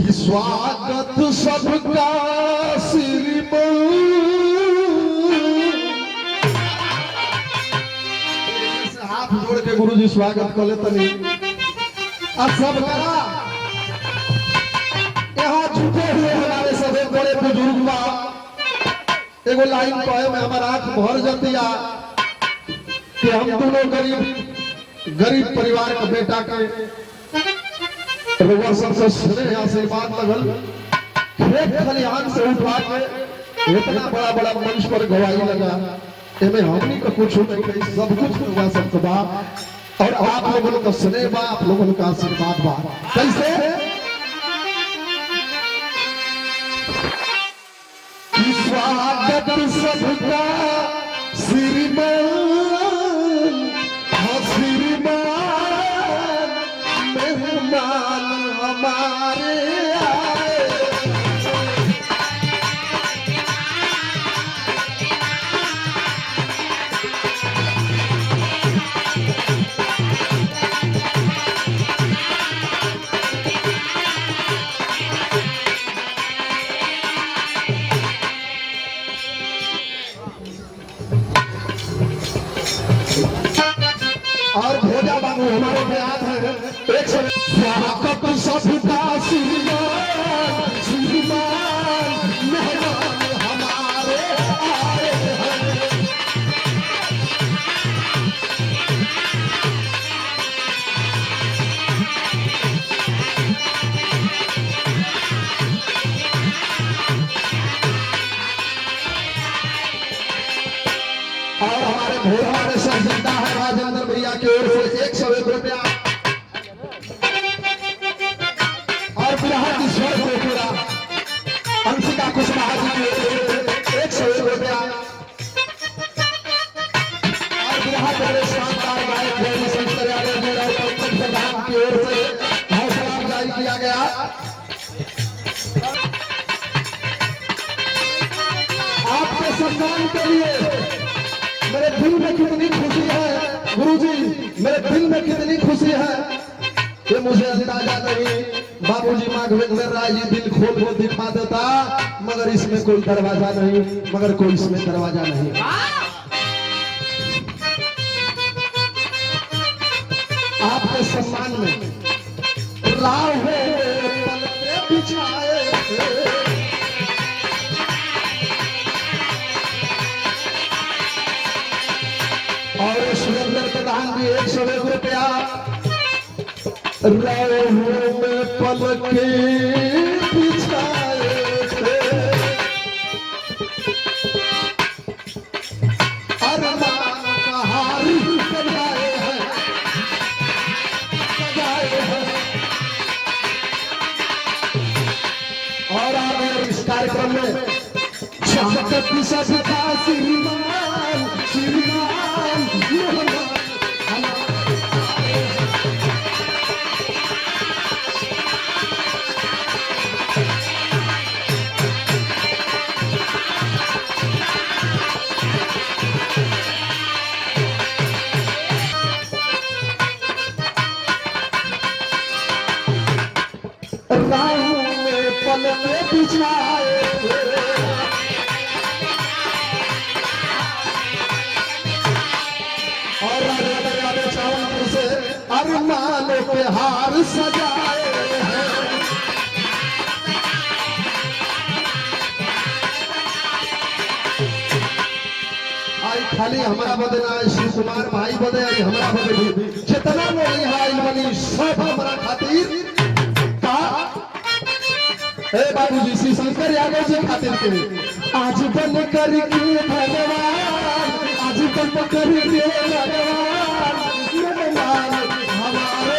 कि स्वागत सबका श्रीमान। हाथ जोड़ के गुरु जी स्वागत कर लेते सब करा। यहाँ झूठे हुए हमारे सभी बड़े बुजुर्ग बा एगो लाइन कहे में हमारा आंख भर जतिया कि हम दोनों गरीब परिवार का बेटा के सबसे स्नेह आशीर्वाद लगल खेत खलिहान से उठा के इतना बड़ा बड़ा मंच पर गवाही लगा एमे हमनी का कुछ नहीं कही सब कुछ हुआ सब बा और आप लोगों का स्नेह बा आप लोगों का आशीर्वाद बा। कैसे स्वागत सबका श्रीमान श्रीमान मेहमान हमारे आए। और भोजा बाबू हमारे याद है एक स्वागत सबका श्रीमान श्रीमान मेहमान हमारे आए हैं। और हमारे भोला में संजीदा है राजेंद्र भैया की ओर से 101 रुपया और बिहार ईश्वर कोटुरा अंशिका कुशवाहा जी की ओर से 101 रुपया और बिहार बड़े शानदार गायक भोली शंकर यादव जी और पंकज प्रधान की ओर से हौसला जारी किया गया। आपके सम्मान के लिए मेरे दिल में कितनी खुशी है गुरुजी, मेरे दिल में कितनी खुशी है कि मुझे अंदाजा नहीं। बाबूजी माघवेंद्र राय जी दिल खोल को दिखा देता मगर इसमें कोई दरवाजा नहीं, मगर कोई इसमें दरवाजा नहीं। आपके सम्मान में राह बिछाए और सुरेंद्र प्रधान जी 101 रुपया राहों में पलके बिछाए थे अरमान का हार सजाए हैं और आगे इस कार्यक्रम में स्वागत सबका श्रीमान श्रीमान राहों में पलके बिछाए और चावलपुर से अरमानों के हार सजाए हैं। आई खाली हमारा बदे ना श्री कुमार भाई बदे आई हमारा बदे भी जितना लोग यहाँ बनी सब हमारा खातिर का हे बाबूजी श्री शंकर यादव जी खातिर के आज बन करके भगवान आज बन करके भगवान हमारे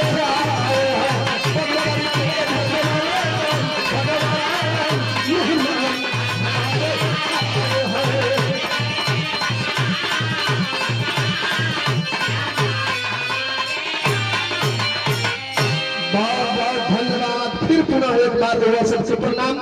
बहुत बहुत धन्यवाद। फिर पुनः एक बार सबसे प्रणाम।